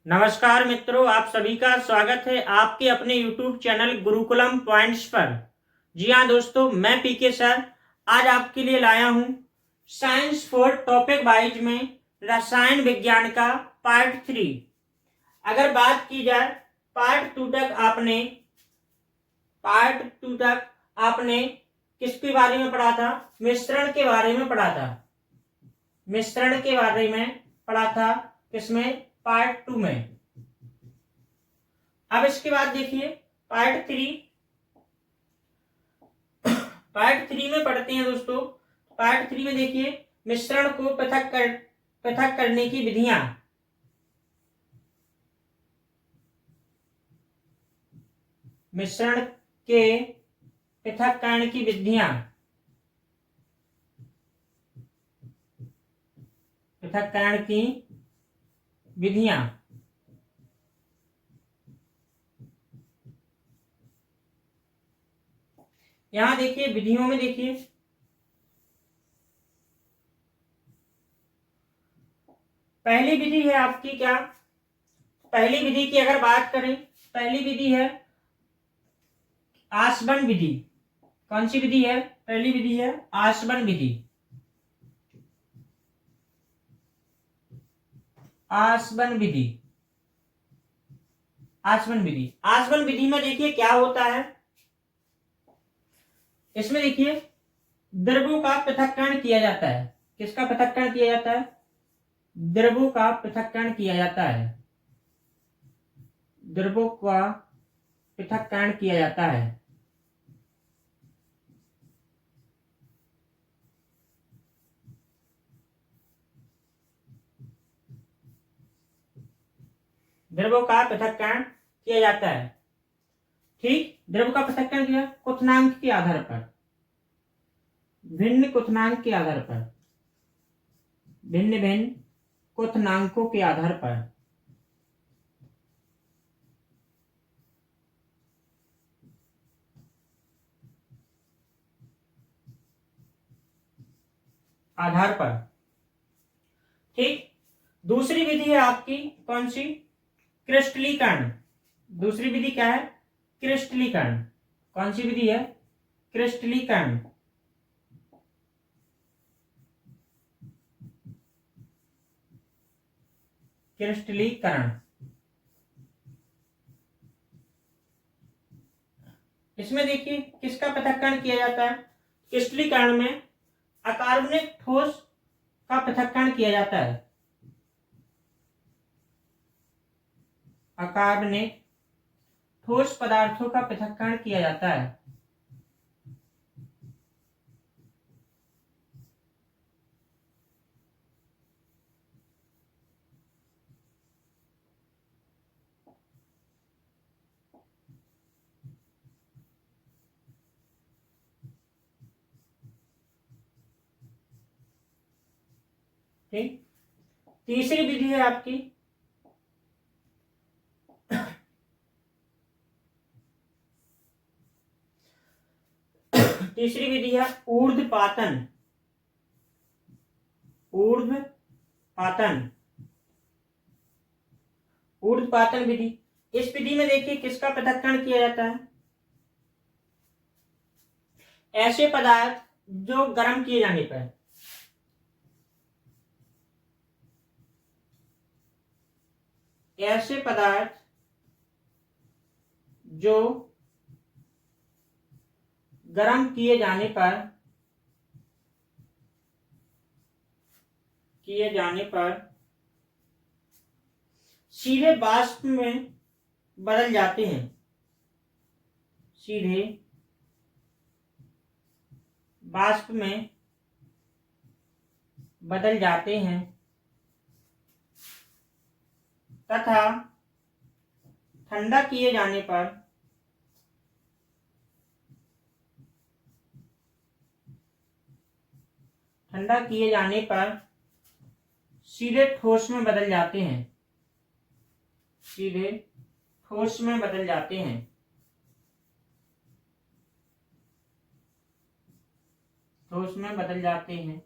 नमस्कार मित्रों, आप सभी का स्वागत है आपके अपने YouTube चैनल गुरुकुलम पॉइंट्स पर। जी हाँ दोस्तों, मैं पीके सर आज आपके लिए लाया हूँ साइंस फॉर टॉपिक वाइज में रसायन विज्ञान का पार्ट 3। अगर बात की जाए पार्ट टू तक आपने किसके बारे में पढ़ा था? मिश्रण के बारे में पढ़ा था। मिश्रण के बारे में पढ़ा था किसमें? पार्ट 2 में। अब इसके बाद देखिए पार्ट 3 में पढ़ते हैं दोस्तों। पार्ट 3 में देखिए मिश्रण को पृथक करने की विधियां। मिश्रण के पृथक्करण की विधियां। पृथक्करण की विधियां। यहां देखिए विधियों में देखिए पहली विधि है आपकी क्या? पहली विधि की अगर बात करें, पहली विधि है आसवन विधि। कौन सी विधि है? पहली विधि है आसवन विधि। आसवन विधि। आसवन विधि। आसवन विधि में देखिए क्या होता है, इसमें देखिए द्रव्यों का पृथक्करण किया जाता है। किसका पृथक्करण किया जाता है? द्रव्यों का पृथक्करण किया जाता है। द्रव्यों का पृथक्करण किया जाता है। द्रव्यों का पृथक्करण किया जाता है। ठीक, द्रव्य का पृथक्करण किया क्वथनांक के आधार पर, भिन्न क्वथनांक के आधार पर, भिन्न भिन्न क्वथनांकों के आधार पर। आधार पर। ठीक, दूसरी विधि है आपकी कौन सी? क्रिस्टलीकरण। दूसरी विधि क्या है? क्रिस्टलीकरण। कौन सी विधि है? क्रिस्टलीकरण। क्रिस्टलीकरण। इसमें देखिए किसका पृथक्करण किया जाता है? क्रिस्टलीकरण में अकार्बनिक ठोस का पृथक्करण किया जाता है। अकार्बनिक ठोस पदार्थों का पृथक्करण किया जाता है। ठीक, तीसरी विधि है आपकी तीसरी विधि है ऊर्ध्वपातन। ऊर्ध्वपातन। ऊर्ध्वपातन विधि। इस विधि में देखिए किसका पृथक्करण किया जाता है? ऐसे पदार्थ जो गर्म किए जाने पर, ऐसे पदार्थ जो गर्म किए जाने पर सीधे वाष्प में बदल जाते हैं। सीधे वाष्प में बदल जाते हैं तथा ठंडा किए जाने पर सीधे ठोस में बदल जाते हैं। सीधे ठोस में बदल जाते हैं। ठोस में बदल जाते हैं।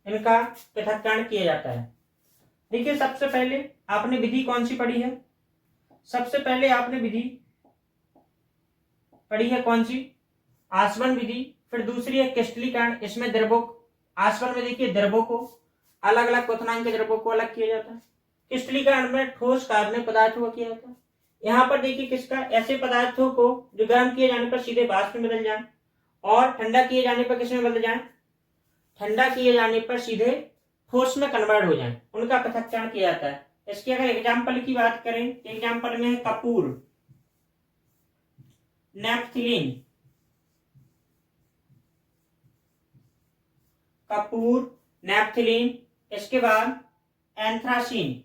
इनका पृथक्करण किया जाता है। देखिए सबसे पहले आपने विधि कौन सी पढ़ी है? सबसे पहले आपने विधि पढ़ी है कौन सी? आसवन विधि। फिर दूसरी है क्रिस्टलीकरण। इसमें द्रवों, आसवन में देखिए द्रवों को अलग अलग क्वथनांक के द्रवों को अलग किया जाता है। क्रिस्टलीकरण में ठोस कार्बनिक पदार्थों का किया जाता है। यहाँ पर देखिए किसका, ऐसे पदार्थों को जो गर्म किए जाने पर सीधे वाष्प में बदल जाए और ठंडा किए जाने पर किसमें बदल जाए? ठंडा किए जाने पर सीधे ठोस में कन्वर्ट हो जाए, उनका पृथक्करण किया जाता है। इसके अगर एग्जाम्पल की बात करें, एग्जाम्पल में है कपूर, नेफ्थिलीन, कपूर, नेफ्थिलीन, इसके बाद एंथ्रासीन,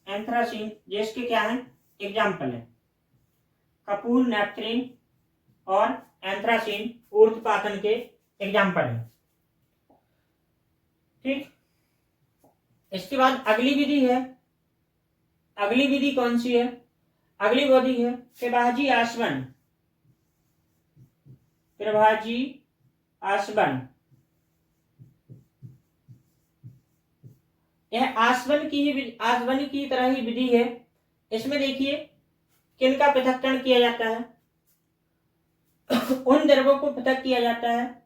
एंथ्रासीन ये इसके क्या है? एग्जाम्पल है। कपूर, नेफ्थिलीन और एंथ्रासीन ऊर्ध्वपातन के एग्जाम्पल है। ठीक, इसके बाद अगली विधि है। अगली विधि कौन सी है? अगली विधि है त्रिभाजी आसवन। त्रिभाजी आसवन, यह आसवन की तरह ही विधि है। इसमें देखिए किनका पृथक्करण किया जाता है? उन द्रवों को पृथक किया जाता है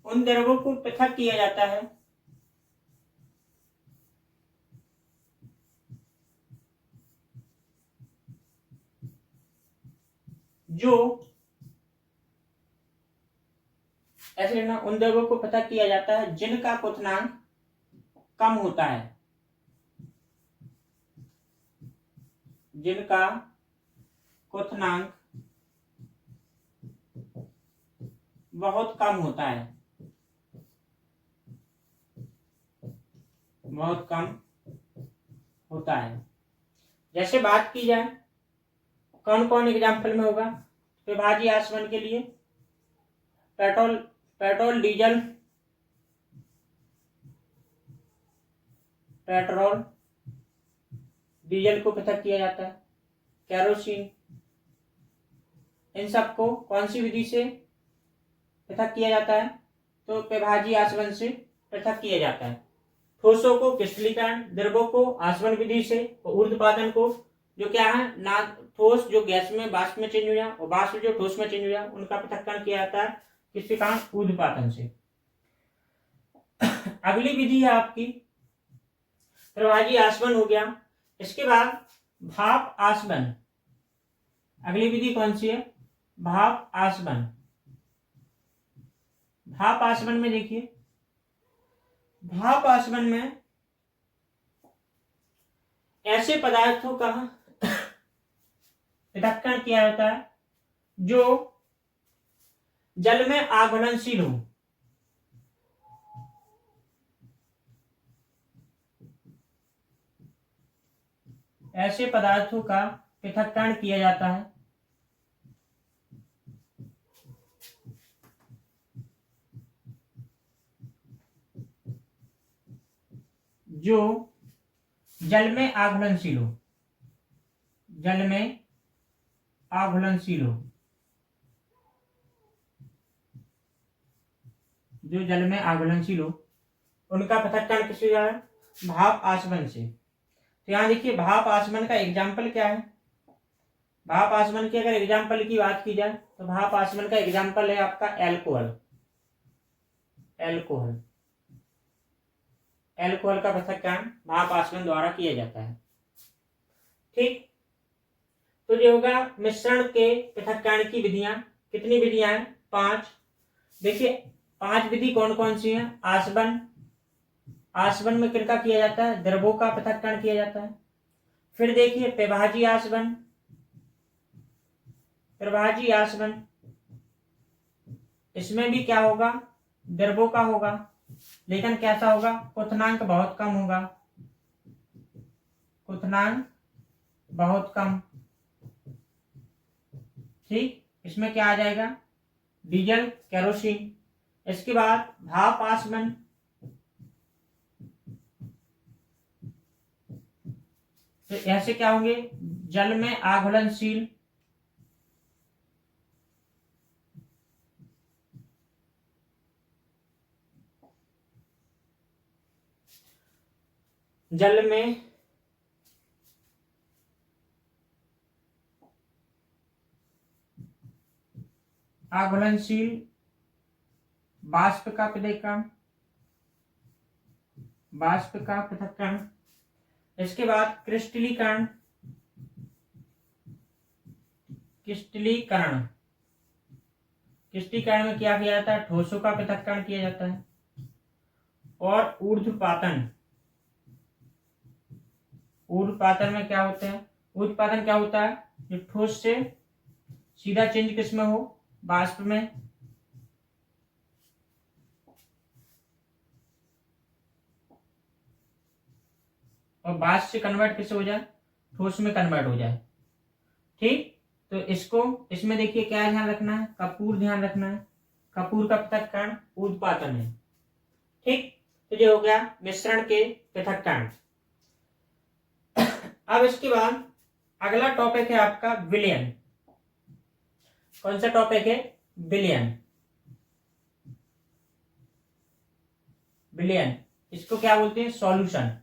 उन द्रवों को पृथक किया जाता है जो, ऐसे लेना, उन द्रवों को पृथक किया जाता है जिनका क्वथनांक कम होता है, जिनका क्वथनांक बहुत कम होता है, बहुत कम होता है। जैसे बात की जाए कौन कौन एग्जाम्पल में होगा त्रिभाजी आसवन के लिए? पेट्रोल, डीजल, पेट्रोल डीजल को पृथक किया जाता है, केरोसिन, इन सबको कौन सी विधि से पृथक किया जाता है? तो त्रिभाजी आसवन से पृथक किया जाता है। ठोसों को क्रिस्टलीकरण, द्रवों को आसवन विधि से, और ऊर्ध्वपातन को जो क्या है ना, ठोस जो गैस में वाष्प में चेंज हो जाए और वाष्प जो ठोस में चेंज हो जाए, उनका पृथक्करण किया जाता है किसके कारण? ऊर्ध्वपातन से। अगली विधि है आपकी त्रिभाजी आसवन हो गया। इसके बाद भाप आसवन। अगली विधि कौन सी है? भाप आसवन। भाप आसवन में देखिए, भाप आसवन में ऐसे पदार्थों का पृथक्करण किया जाता है जो जल में आघूलनशील हो। ऐसे पदार्थों का पृथक्करण किया जाता है जो जल में आघूलनशील हो, जल में आघूलनशील हो, जो जल में आघूलनशील हो, उनका पृथक्करण किससे जा रहा है? भाप आसवन से। तो यहां देखिए भाप आसवन का एग्जाम्पल क्या है? भाप आसवन की अगर एग्जाम्पल की बात की जाए तो भाप आसवन का एग्जाम्पल है आपका एल्कोहल। एल्कोहल, एल्कोहल का पृथक्करण भाप आसवन द्वारा किया जाता है। ठीक, तो जो होगा मिश्रण के पृथक्करण की विधियां, कितनी विधियां हैं? 5। देखिए 5 विधि कौन कौन सी हैं? आसवन, आसवन में किनका किया जाता है? द्रवों का पृथक्करण किया जाता है। फिर देखिए त्रिभाजी आसवन, त्रिभाजी आसवन, इसमें भी क्या होगा? द्रवों का होगा, लेकिन कैसा होगा? क्वथनांक बहुत कम होगा, क्वथनांक बहुत कम। ठीक, इसमें क्या आ जाएगा? Diesel, kerosene. इसके बाद भाप आसवन, तो ऐसे क्या होंगे? जल में आघूलनशील, जल में अघुलनशील वाष्प का पृथक्करण, वाष्प का पृथक्करण। इसके बाद क्रिस्टलीकरण, क्रिस्टलीकरण, क्रिस्टलीकरण में क्या किया जाता है, ठोसों का पृथक्करण किया जाता है। और ऊर्ध्वपातन, ऊर्ध्वपातन में क्या होता है, ऊर्ध्वपातन क्या होता है, जो ठोस से सीधा चेंज किसमें हो, वाष्प में। और वाष्प से कन्वर्ट किसे हो जाए, ठोस में कन्वर्ट हो जाए। ठीक, तो इसको, इसमें देखिए क्या ध्यान रखना है, कपूर ध्यान रखना है। कपूर का पृथक्करण ऊर्ध्वपातन है। ठीक, तो ये हो गया मिश्रण के पृथक्करण। अब इसके बाद अगला टॉपिक है आपका विलयन। कौन सा टॉपिक है, विलयन। विलयन, इसको क्या बोलते हैं, सॉल्यूशन।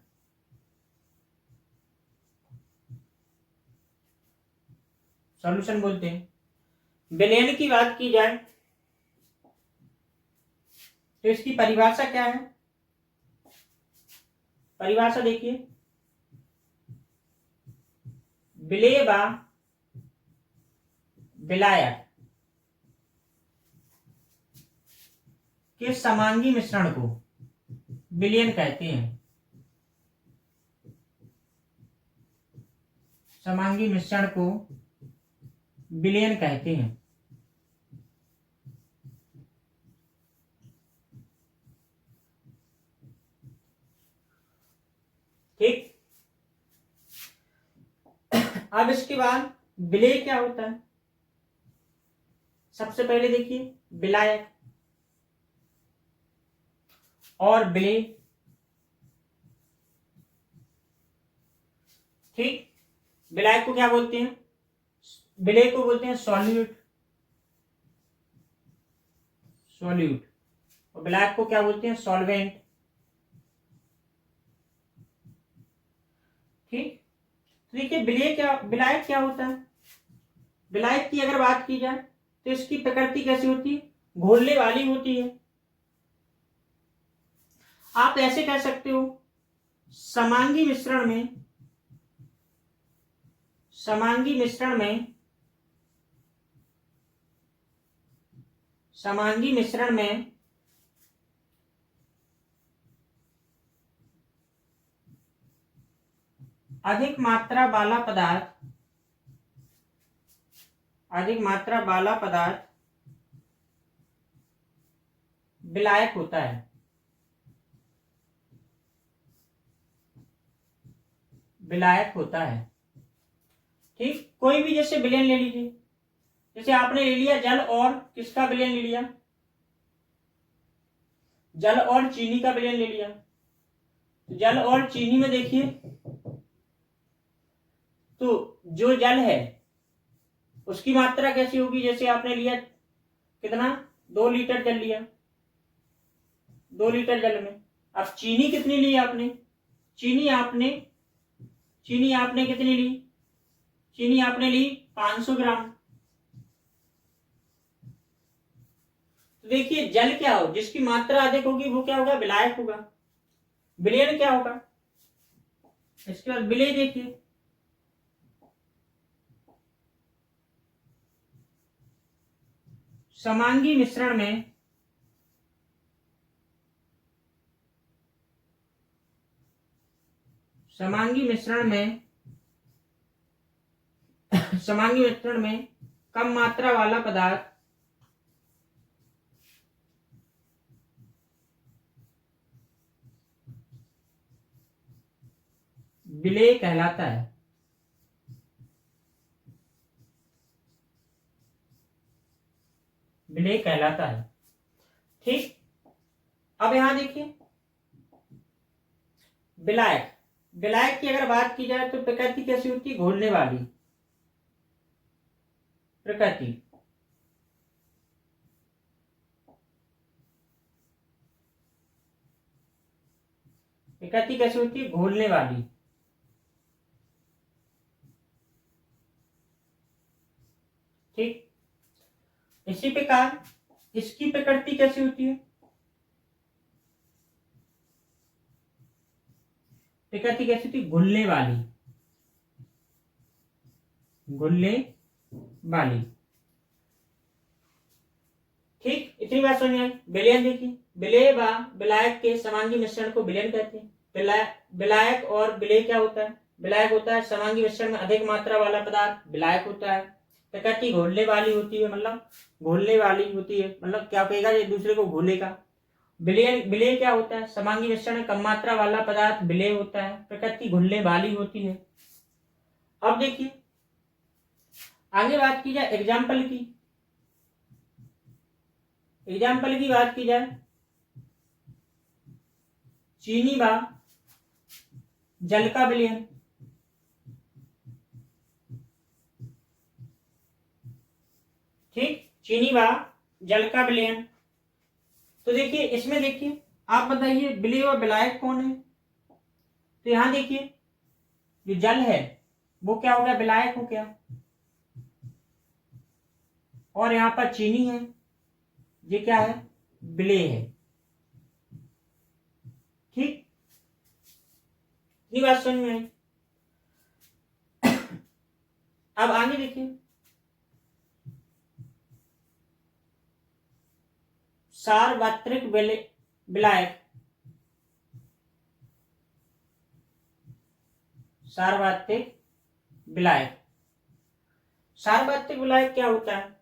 सॉल्यूशन बोलते हैं। विलयन की बात की जाए तो इसकी परिभाषा क्या है, परिभाषा देखिए, विलेय व विलायक के समांगी मिश्रण को विलयन कहते हैं। समांगी मिश्रण को विलयन कहते हैं। ठीक, अब इसके बाद विलेय क्या होता है। सबसे पहले देखिए विलायक और विलेय। ठीक, विलायक को क्या बोलते हैं, विलेय को बोलते हैं सॉल्यूट, सॉल्यूट। और विलायक को क्या बोलते हैं, सॉल्वेंट। ठीक, तो देखिए विलेय क्या, विलायक क्या होता है। विलायक की अगर बात की जाए तो इसकी प्रकृति कैसी होती है, घोलने वाली होती है। आप ऐसे कह सकते हो, समांगी मिश्रण में, समांगी मिश्रण में, समांगी मिश्रण में अधिक मात्रा वाला पदार्थ, अधिक मात्रा वाला पदार्थ विलायक होता है। विलायक होता है। ठीक, कोई भी जैसे विलयन ले लीजिए, जैसे आपने ले लिया जल और किसका विलयन ले लिया, जल और चीनी का विलयन ले लिया। तो जल और चीनी में देखिए, तो जो जल है उसकी मात्रा कैसी होगी, जैसे आपने लिया कितना, 2 लीटर जल लिया, 2 लीटर जल में अब चीनी कितनी ली आपने, चीनी आपने, चीनी आपने कितनी ली, चीनी आपने ली 500 ग्राम। तो देखिए जल क्या हो, जिसकी मात्रा अधिक होगी वो क्या होगा, विलायक होगा। विलयन क्या होगा, इसके बाद विलेय देखिए, समांगी मिश्रण में समांगी मिश्रण में समांगी मिश्रण में कम मात्रा वाला पदार्थ विलेय कहलाता है। विलेय कहलाता है। ठीक, अब यहां देखिए विलायक, विलायक की अगर बात की जाए तो प्रकृति कैसी होती है, घोलने वाली प्रकृति। प्रकृति कैसी होती है? घोलने वाली। ठीक, इसी प्रकार इसकी प्रकृति कैसी होती है? प्रकृति कैसी होती है? घुलने वाली, घुलने वाली। ठीक, इतनी बात समझ आई। विलयन देखिए, विलेय व विलायक के समांगी मिश्रण को विलयन कहते हैं। विलायक और विलेय क्या होता है? विलायक होता है समांगी मिश्रण में अधिक मात्रा वाला पदार्थ विलायक होता है। प्रकृति घोलने वाली होती है, मतलब घोलने वाली होती है, मतलब क्या कहेगा, एक दूसरे को घोलेगा। विलेय क्या होता है? समांगी मिश्रण में कम मात्रा वाला पदार्थ विलेय होता है। प्रकृति घुलने वाली होती है। अब देखिए आगे बात की जाए एग्जाम्पल की। एग्जाम्पल की बात की जाए, चीनी व जल का विलयन। ठीक, चीनी व जल का विलयन। तो देखिए इसमें देखिए, आप बताइए विलेय और विलायक कौन है? तो यहां देखिए जो जल है वो क्या हो गया? विलायक हो गया। और यहां पर चीनी है, ये क्या है? विलेय है। ठीक, ये बात समझ में आई। अब आगे देखिए, सार्वत्रिक विलायक। सार्वत्रिक विलायक, सार्वत्रिक विलायक क्या होता है?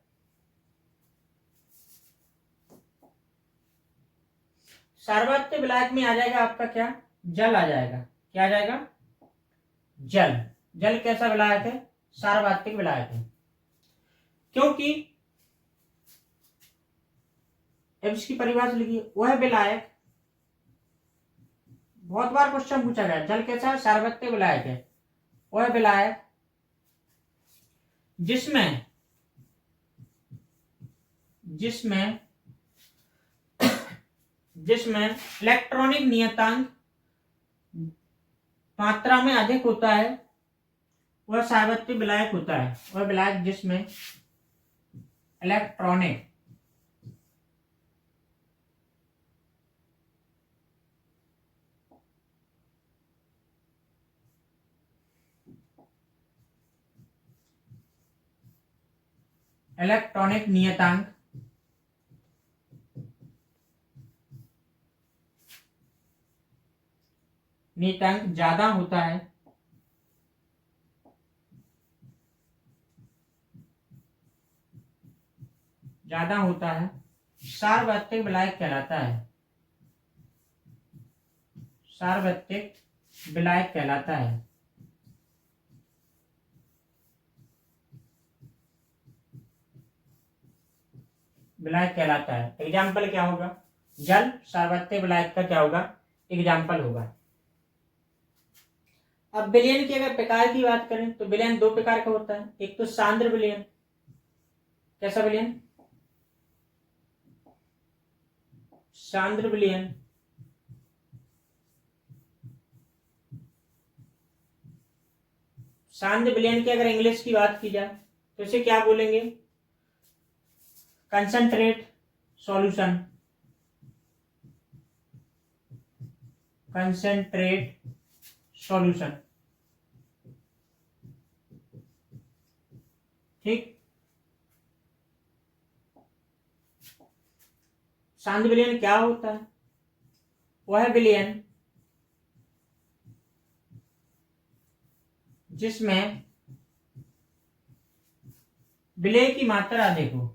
सार्वत्रिक विलायक में आ जाएगा आपका क्या? जल आ जाएगा। क्या आ जाएगा? जल। जल कैसा विलायक है? सार्वत्रिक विलायक है। क्योंकि अब इसकी परिभाषा लिखिए, वह विलायक, बहुत बार क्वेश्चन पूछा गया, जल कैसा है? सार्वत्रिक विलायक है। वह विलायक जिसमें जिसमें जिसमें इलेक्ट्रॉनिक नियतांक मात्रा में अधिक होता है, वह सार्वत्रिक विलायक होता है। वह विलायक जिसमें इलेक्ट्रॉनिक इलेक्ट्रॉनिक नियतांक ज्यादा होता है, सार्वत्रिक विलायक कहलाता है। सार्वत्रिक विलायक कहलाता है। विलायक कहलाता है। एग्जाम्पल क्या होगा? जल सार्वत्रिक विलायक का क्या होगा? एग्जाम्पल होगा। अब विलयन की अगर प्रकार की बात करें तो विलयन दो प्रकार का होता है। एक तो सांद्र विलयन। कैसा विलयन? सांद्र विलयन। सांद्र विलयन की अगर इंग्लिश की बात की जाए तो इसे क्या बोलेंगे? Concentrate solution. Concentrate solution. ठीक, सांद्र विलयन क्या होता है? वह विलयन जिसमें विलेय की मात्रा अधिक हो।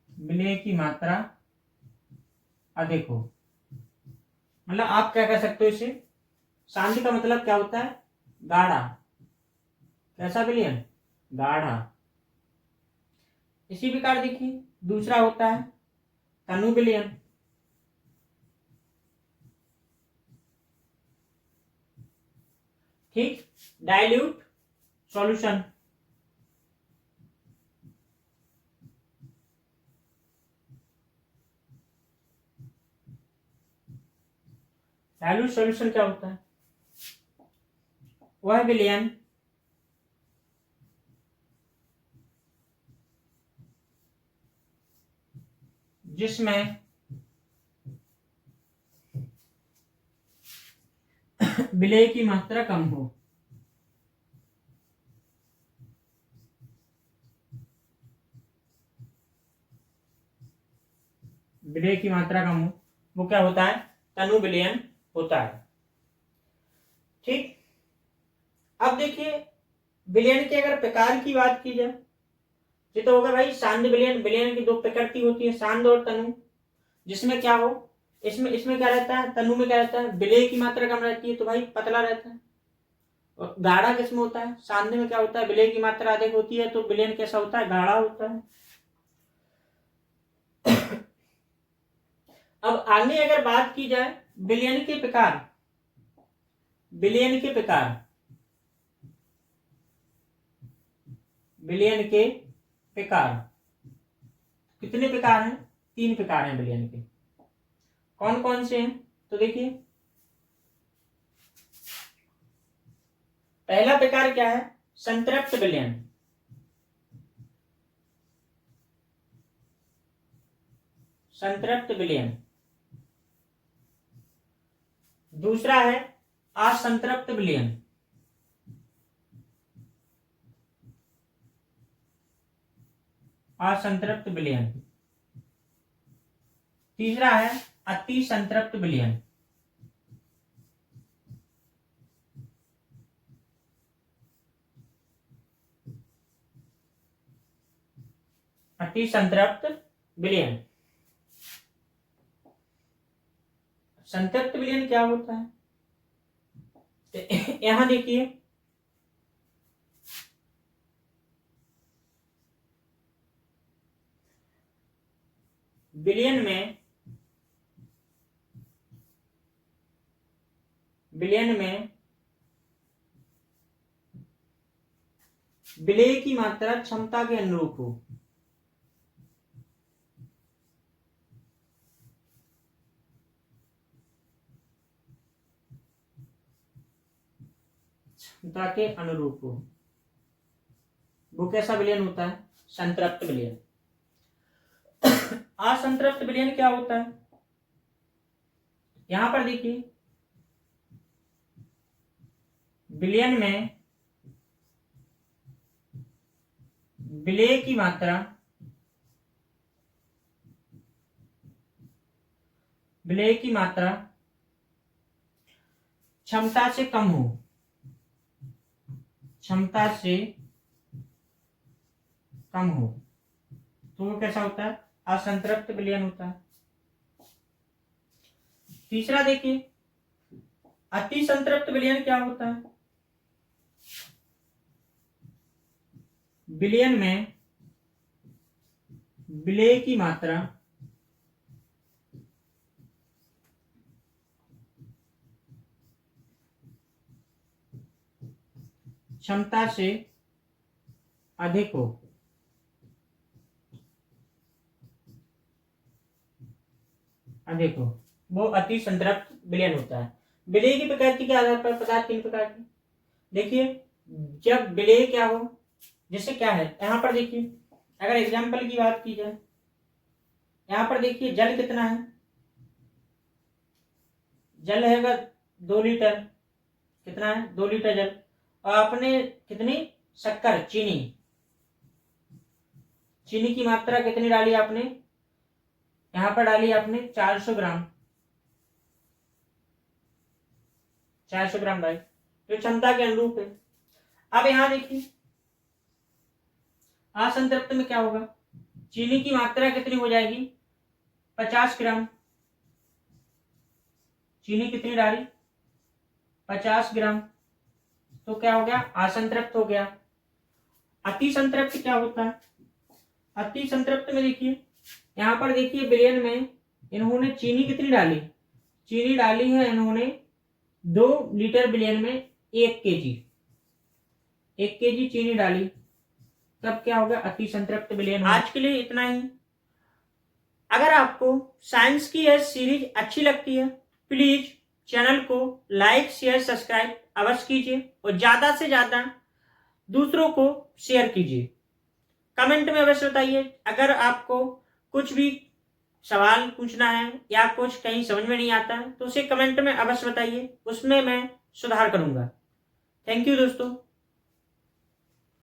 विलेय की मात्रा अधिक हो, मतलब आप क्या कह सकते हो इसे? सांद्र का मतलब क्या होता है? गाढ़ा। कैसा विलयन? गाढ़ा। इसी प्रकार देखिए दूसरा होता है तनु विलयन। ठीक, डाइल्यूट सॉल्यूशन। वैल्यू सॉल्यूशन क्या होता है? वह विलयन जिसमें विलय की मात्रा कम हो। विलय की मात्रा कम हो, वो क्या होता है? तनु विलयन होता है। ठीक। अब देखिए विलयन के अगर प्रकार की बात की जाए ये तो होगा भाई सांद विलयन। विलयन की दो प्रकृति होती है, सांद और तनु। जिसमें क्या हो, इसमें इसमें क्या रहता है, तनु में क्या रहता है, विलय की मात्रा कम रहती है तो भाई पतला रहता है। और गाढ़ा किसमें होता है? सांद में क्या होता है, विलय की मात्रा अधिक होती है तो विलयन कैसा होता है? गाढ़ा होता है। अब आगे अगर बात की जाए विलयन के प्रकार, विलयन के प्रकार, विलयन के प्रकार कितने प्रकार हैं? 3 प्रकार हैं विलयन के। कौन कौन से हैं? तो देखिए पहला प्रकार क्या है? संतृप्त विलयन। संतृप्त विलयन। दूसरा है असंतृप्त विलयन। असंतृप्त विलयन। तीसरा है अति संतृप्त विलयन। अति संतृप्त विलयन। संतृप्त विलयन क्या होता है? यहां देखिए विलयन में विलय की मात्रा क्षमता के अनुरूप हो। क्षमता के अनुरूप हो, वो कैसा विलयन होता है? संतृप्त विलयन। असंतृप्त विलयन क्या होता है? यहां पर देखिए विलयन में विलय की मात्रा क्षमता से कम हो। क्षमता से कम हो तो वो कैसा होता है? असंतृप्त विलयन होता है। तीसरा देखिए अति संतृप्त विलयन क्या होता है? विलयन में विलय की मात्रा क्षमता से अधिक हो। वो अति संतृप्त विलयन होता है। विलय की प्रकृति के आधार पर पदार्थ 3 प्रकार की। देखिए जब विलय क्या हो, जैसे क्या है यहां पर देखिए अगर एग्जाम्पल की बात की जाए, यहां पर देखिए जल कितना है? जल है 2 लीटर। कितना है? 2 लीटर जल। और आपने कितनी शक्कर, चीनी की मात्रा कितनी डाली आपने? यहां पर डाली आपने 400 ग्राम। 400 ग्राम डाली तो क्षमता के अनुरूप है। अब यहां देखिए असंतृप्त में क्या होगा? चीनी की मात्रा कितनी हो जाएगी? 50 ग्राम। चीनी कितनी डाली? 50 ग्राम। तो क्या हो गया? असंतृप्त हो गया। अति संतृप्त क्या होता है? अति संतृप्त में देखिए यहां पर देखिए विलयन में इन्होंने चीनी कितनी डाली? चीनी डाली है इन्होंने 2 लीटर विलयन में 1 केजी। 1 केजी चीनी डाली, तब क्या होगा? अति संतृप्त विलयन। आज के लिए इतना ही। अगर आपको साइंस की यह सीरीज अच्छी लगती है प्लीज चैनल को लाइक शेयर सब्सक्राइब अवश्य कीजिए और ज़्यादा से ज़्यादा दूसरों को शेयर कीजिए। कमेंट में अवश्य बताइए अगर आपको कुछ भी सवाल पूछना है या कुछ कहीं समझ में नहीं आता है तो उसे कमेंट में अवश्य बताइए, उसमें मैं सुधार करूंगा। थैंक यू दोस्तों।